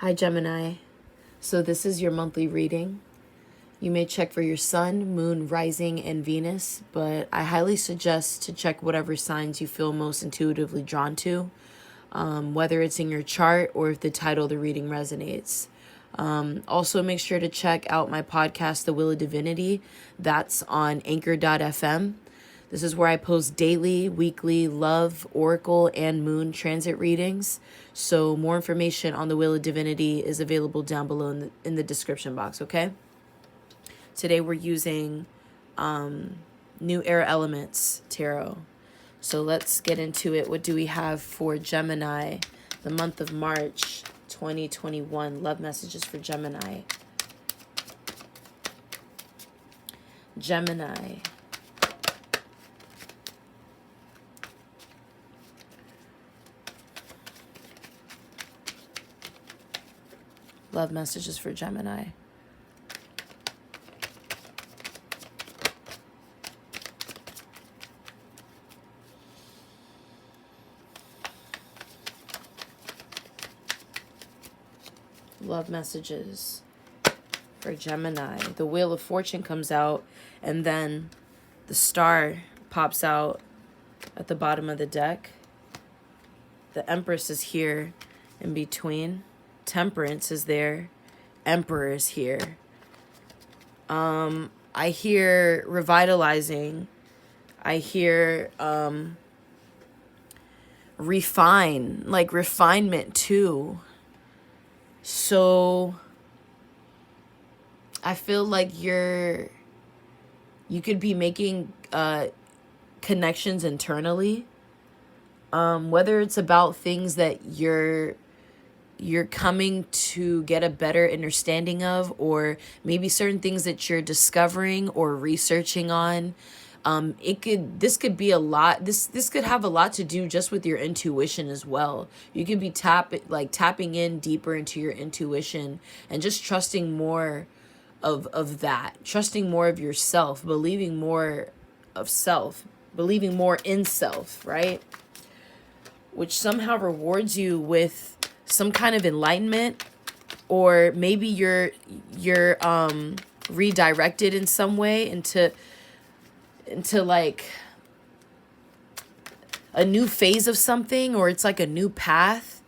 Hi, Gemini. So this is your monthly reading. You may check for your sun, moon, rising, and Venus, but I highly suggest to check whatever signs you feel most intuitively drawn to, whether it's in your chart or if the title of the reading resonates. Also, make sure to check out my podcast, The Wheel of Divinity. That's on anchor.fm. This is where I post daily, weekly love, oracle, and moon transit readings. So more information on the Wheel of Divinity is available down below in the description box, okay? Today we're using New Era Elements Tarot. So let's get into it. What do we have for Gemini, the month of March 2021? Love messages for Gemini. Gemini. Love messages for Gemini. Love messages for Gemini. The Wheel of Fortune comes out, and then the star pops out at the bottom of the deck. The Empress is here in between. Temperance is there. Emperor is here. I hear revitalizing. I hear refine, like refinement too. So I feel like you could be making connections internally, whether it's about things that you're coming to get a better understanding of, or maybe certain things that you're discovering or researching on. This could be a lot. This could have a lot to do just with your intuition as well. You could be tapping in deeper into your intuition and just trusting more of that, trusting more of yourself, believing more of self, believing more in self, right? Which somehow rewards you with some kind of enlightenment, or maybe you're redirected in some way into like a new phase of something, or it's like a new path.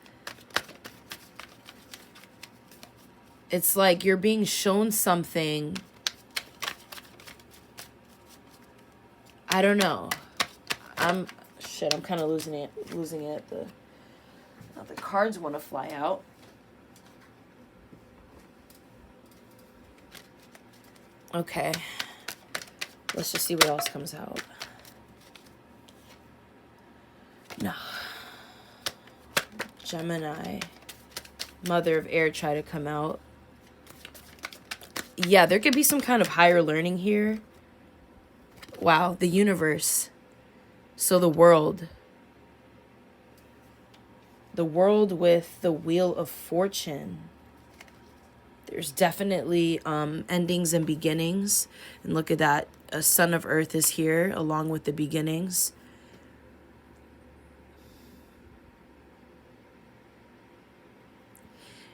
It's like you're being shown something. I don't know. I'm kind of losing it. The cards want to fly out. Okay. Let's just see what else comes out. No. Gemini. Mother of Air try to come out. Yeah, there could be some kind of higher learning here. Wow, the universe. So the world. The world with the Wheel of Fortune. There's definitely endings and beginnings. And look at that. A Son of Earth is here along with the beginnings.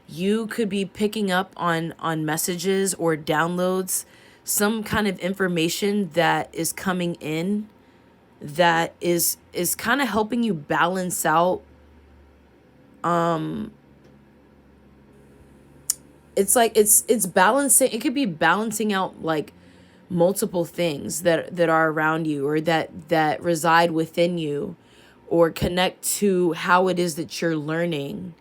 You could be picking up on messages or downloads, some kind of information that is coming in that is kind of helping you balance out. It's like it's balancing. It could be balancing out like multiple things that are around you, or that reside within you, or connect to how it is that you're learning.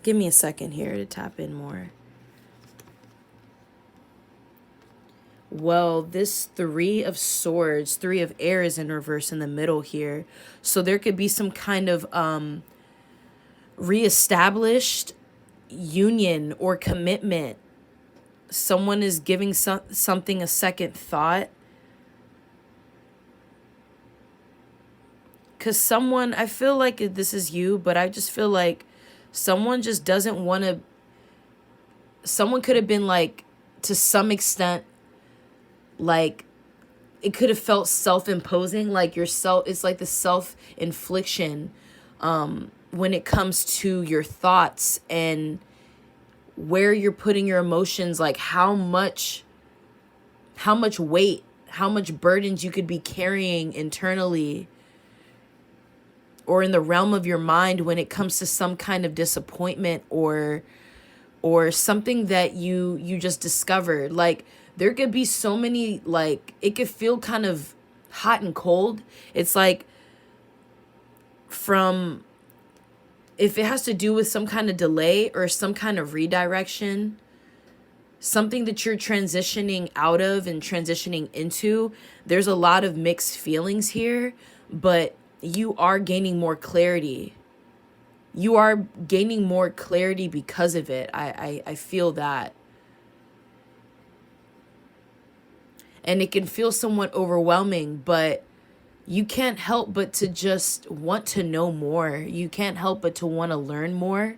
Give me a second here to tap in more. Well, this Three of Swords, Three of Air is in reverse in the middle here. So there could be some kind of reestablished union or commitment. Someone is giving something a second thought. Because someone, I feel like this is you, but I just feel like someone just doesn't want to. Someone could have been like, to some extent, like it could have felt self-imposing, like yourself. It's like the self-infliction when it comes to your thoughts and where you're putting your emotions, like how much weight, how much burdens you could be carrying internally or in the realm of your mind when it comes to some kind of disappointment or something that you just discovered. Like there could be so many, like it could feel kind of hot and cold. It's like from, if it has to do with some kind of delay or some kind of redirection, something that you're transitioning out of and transitioning into, there's a lot of mixed feelings here, but you are gaining more clarity. You are gaining more clarity because of it. I feel that. And it can feel somewhat overwhelming, but you can't help but to just want to know more. You can't help but to want to learn more.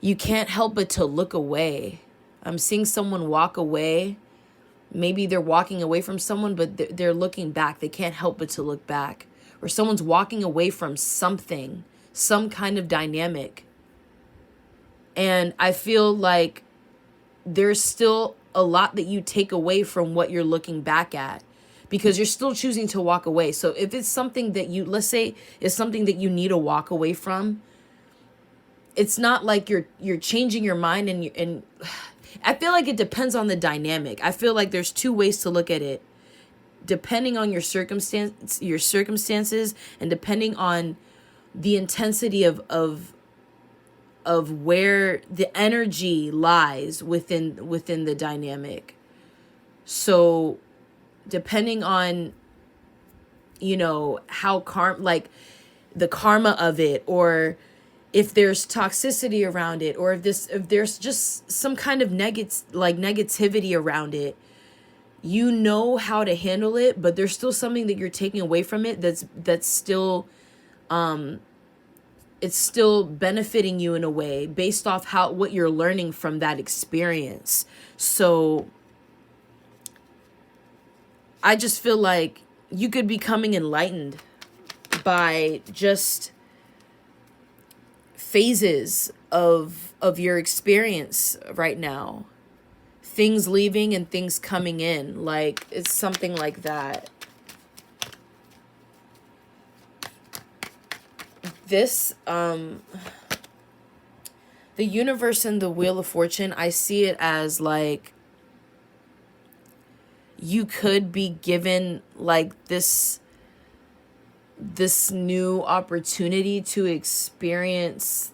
You can't help but to look away. I'm seeing someone walk away. Maybe they're walking away from someone, but they're looking back. They can't help but to look back. Or someone's walking away from something, some kind of dynamic. And I feel like there's still a lot that you take away from what you're looking back at, because you're still choosing to walk away. So if it's something that you, let's say it's something that you need to walk away from, it's not like you're changing your mind and I feel like it depends on the dynamic. I feel like there's two ways to look at it. Depending on your circumstances and depending on the intensity of where the energy lies within the dynamic. So depending on, you know, how like the karma of it, or if there's toxicity around it, or if there's just some kind of negativity around it, you know how to handle it, but there's still something that you're taking away from it that's still it's still benefiting you in a way based off what you're learning from that experience. So I just feel like you could be becoming enlightened by just phases of your experience right now. Things leaving and things coming in. Like, it's something like that. This, the universe and the Wheel of Fortune, I see it as like, you could be given like this new opportunity to experience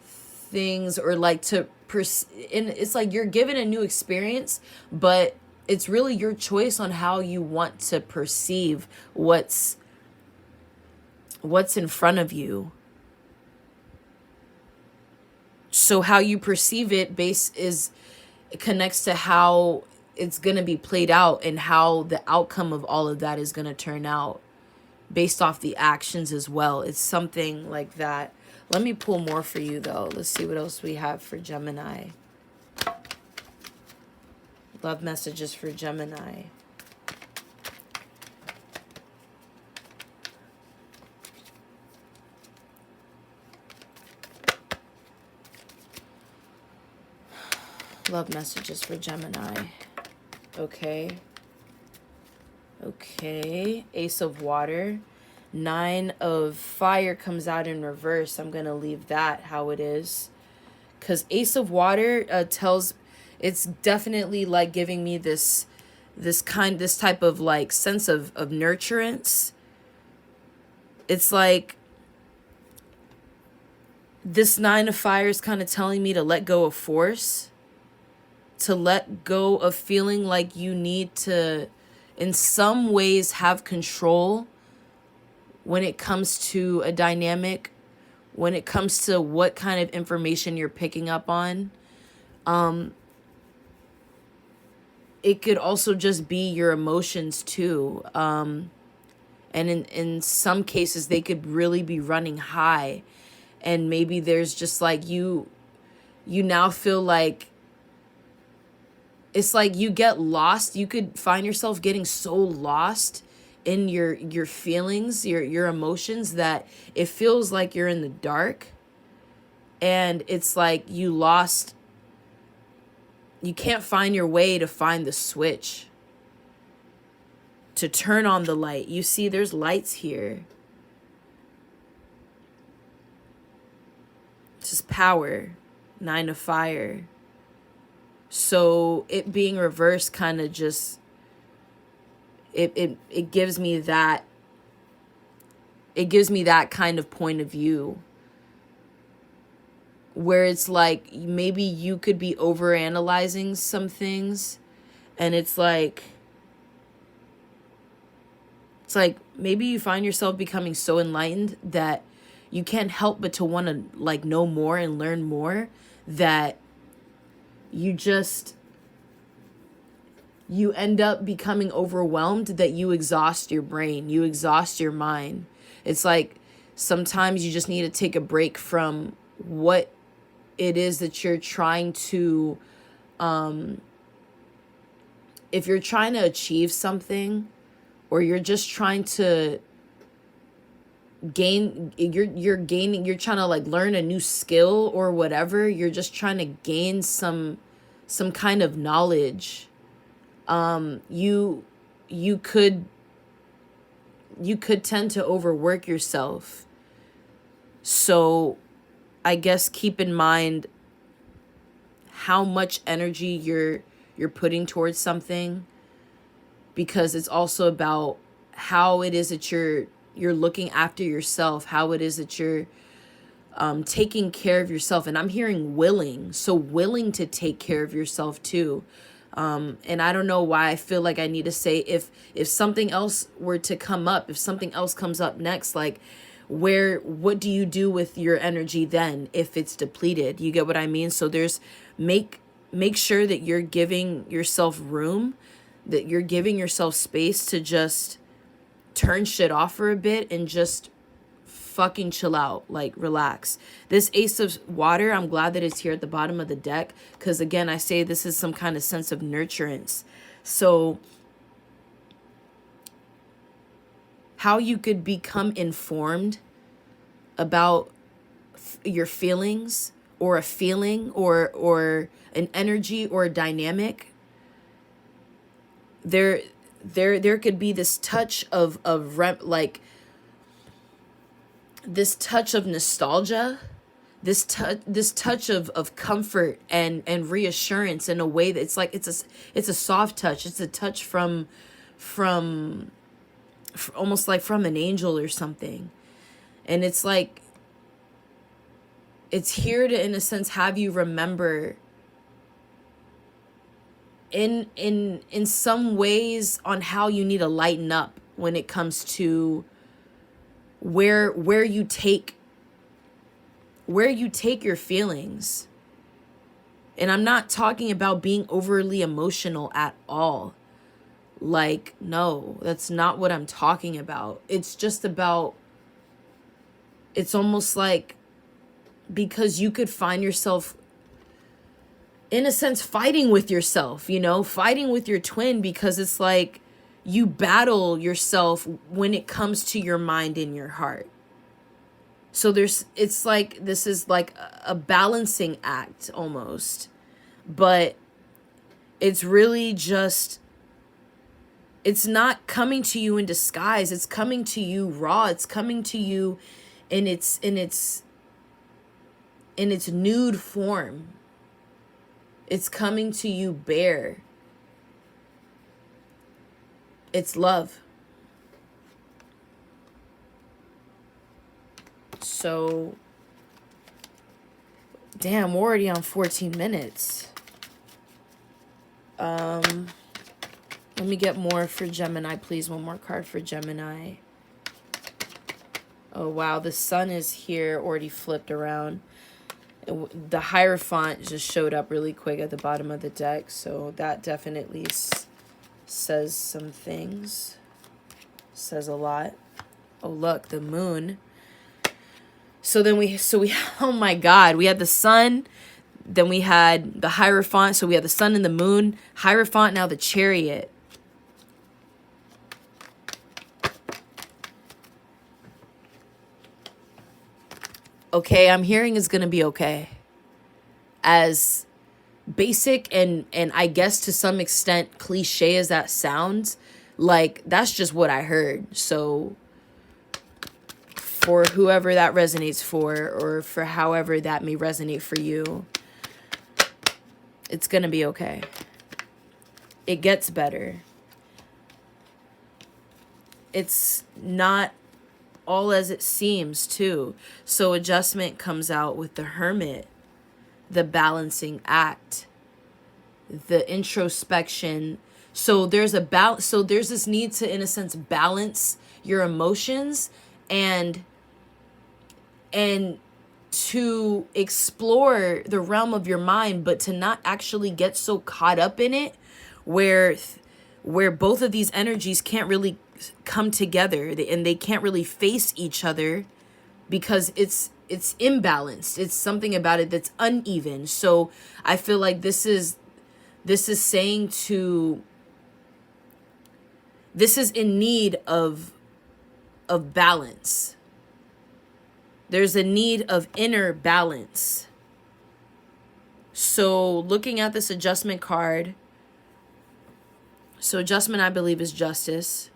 things, or like and it's like you're given a new experience, but it's really your choice on how you want to perceive what's in front of you. So how you perceive it it connects to how it's going to be played out and how the outcome of all of that is going to turn out based off the actions as well. It's something like that. Let me pull more for you though. Let's see what else we have for Gemini. Love messages for Gemini. Love messages for Gemini. Okay. Ace of Water. 9 of Fire comes out in reverse. I'm going to leave that how it is. Because Ace of Water it's definitely like giving me this type of like sense of nurturance. It's like this 9 of Fire is kind of telling me to let go of force, to let go of feeling like you need to, in some ways, have control when it comes to a dynamic, when it comes to what kind of information you're picking up on. It could also just be your emotions too. And in some cases, they could really be running high. And maybe there's just like you now feel like it's like you get lost. You could find yourself getting so lost in your feelings, your emotions, that it feels like you're in the dark. And it's like you can't find your way to find the switch to turn on the light. You see, there's lights here. This is power, 9 of fire. So it being reversed kind of just, it gives me that, kind of point of view, where it's like maybe you could be overanalyzing some things, and it's like maybe you find yourself becoming so enlightened that you can't help but to want to like know more and learn more, that you end up becoming overwhelmed, that you exhaust your brain, you exhaust your mind. It's like sometimes you just need to take a break from what it is that you're trying to, if you're trying to achieve something, or you're just trying to you're trying to like learn a new skill or whatever, you're just trying to gain some kind of knowledge, you could tend to overwork yourself. So I guess keep in mind how much energy you're putting towards something, because it's also about how it is that you're looking after yourself, how it is that you're taking care of yourself. And I'm hearing willing, so willing to take care of yourself too. And I don't know why I feel like I need to say, if something else were to come up, if something else comes up next, like what do you do with your energy then if it's depleted? You get what I mean? So there's make sure that you're giving yourself room, that you're giving yourself space to just turn shit off for a bit and just fucking chill out, like relax. This Ace of Water, I'm glad that it's here at the bottom of the deck, because again, I say this is some kind of sense of nurturance. So how you could become informed about your feelings, or a feeling, or an energy, or a dynamic, there could be this touch of this touch of nostalgia, this touch of comfort and reassurance, in a way that it's like it's a soft touch. It's a touch from almost like from an angel or something. And it's like it's here to, in a sense, have you remember in some ways on how you need to lighten up when it comes to where you take your feelings. And I'm not talking about being overly emotional at all. Like, no, that's not what I'm talking about. It's just about, it's almost like, because you could find yourself, in a sense, fighting with yourself, fighting with your twin, because it's like you battle yourself when it comes to your mind and your heart. So it's like, this is like a balancing act almost, but it's really just, it's not coming to you in disguise. It's coming to you raw. It's coming to you in its nude form. It's coming to you bare. It's love. So, damn, we're already on 14 minutes. Let me get more for Gemini, please. One more card for Gemini. Oh, wow. The sun is here, already flipped around. The Hierophant just showed up really quick at the bottom of the deck. So that definitely says some things. Says a lot. Oh, look, the moon. So then we, oh my God, we had the sun, Then we had the Hierophant. So we had the Sun and the Moon. Hierophant, now the Chariot. Okay, I'm hearing it's going to be okay. As basic and I guess to some extent cliche as that sounds, like, that's just what I heard. So for whoever that resonates for, or for however that may resonate for you, it's going to be okay. It gets better. It's not all as it seems, too. So adjustment comes out with the Hermit, the balancing act, the introspection. So there's a balance. So there's this need to, in a sense, balance your emotions and to explore the realm of your mind, but to not actually get so caught up in it where both of these energies can't really come together, and they can't really face each other because it's imbalanced. It's something about it that's uneven. So I feel like this is saying to, this is in need of balance. There's a need of inner balance. So looking at this adjustment card, so adjustment, I believe, is justice.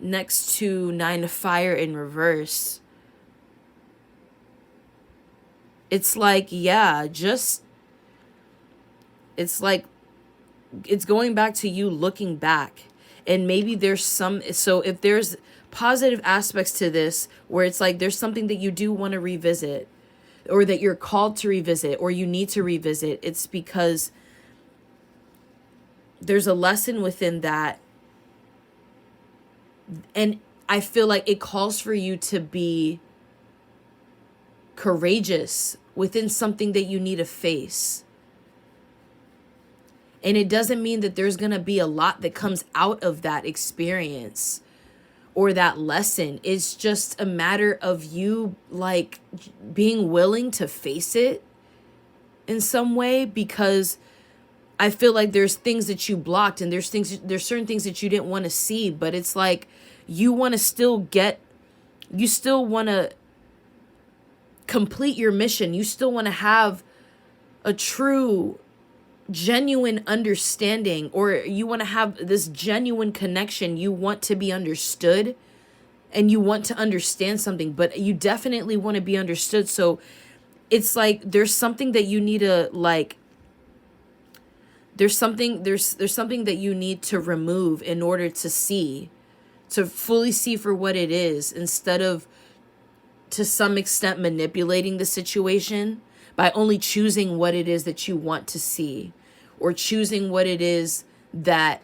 Next to 9 of Fire in reverse. It's like, yeah, just, it's like, it's going back to you looking back. And maybe there's some, so if there's positive aspects to this where it's like there's something that you do want to revisit, or that you're called to revisit, or you need to revisit, it's because there's a lesson within that. And I feel like it calls for you to be courageous within something that you need to face. And it doesn't mean that there's going to be a lot that comes out of that experience or that lesson. It's just a matter of you, like, being willing to face it in some way, because I feel like there's things that you blocked, and there's certain things that you didn't want to see, but it's like you want to still want to complete your mission. You still want to have a true, genuine understanding, or you want to have this genuine connection. You want to be understood, and you want to understand something, but you definitely want to be understood. So it's like there's something that you need to, like, there's something that you need to remove in order to see, to fully see for what it is, instead of to some extent manipulating the situation by only choosing what it is that you want to see, or choosing what it is that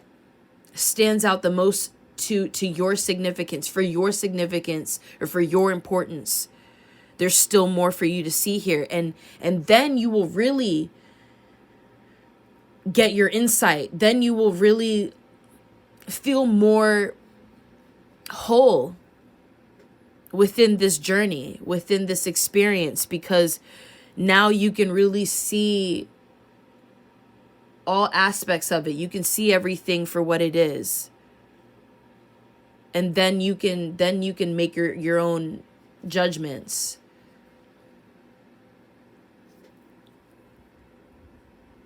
stands out the most to your significance, for your significance, or for your importance. There's still more for you to see here, and then you will really get your insight. Then you will really feel more whole within this journey, within this experience, because now you can really see all aspects of it. You can see everything for what it is. And then you can make your own judgments.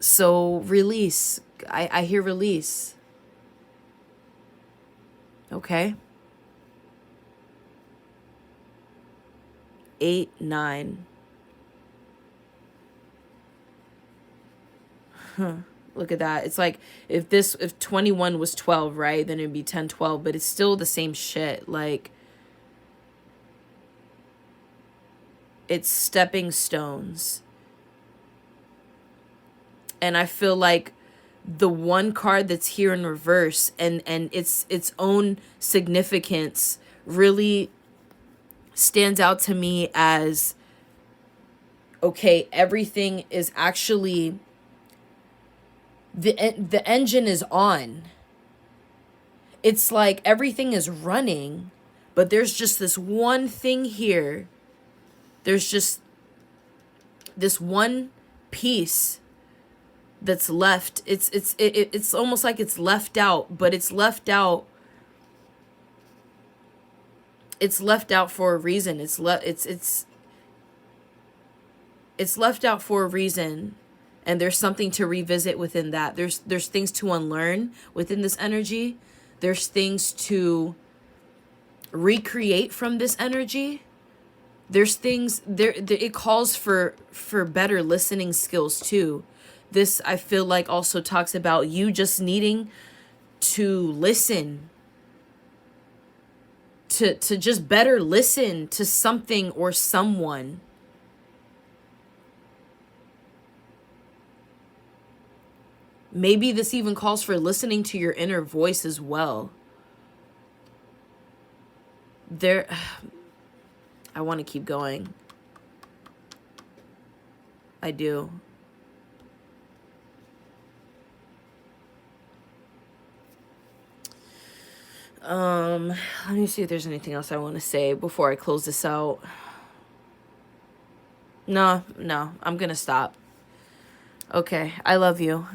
So release. I hear release. Okay. 8, 9. Look at that. It's like if 21 was 12, right? Then it'd be 10, 12, but it's still the same shit. Like, it's stepping stones. And I feel like the one card that's here in reverse and its own significance really stands out to me as, okay, everything is actually, the engine is on. It's like everything is running, but there's just this one thing here. There's this one piece that's left, it's almost like it's left out, but it's left out for a reason. It's left out for a reason, and there's something to revisit within that. There's things to unlearn within this energy. There's things to recreate from this energy. There's things there. It calls for better listening skills too. This, I feel like, also talks about you just needing to listen, to just better listen to something or someone. Maybe this even calls for listening to your inner voice as well. I want to keep going. I do. Let me see if there's anything else I want to say before I close this out. No, I'm gonna stop. Okay, I love you.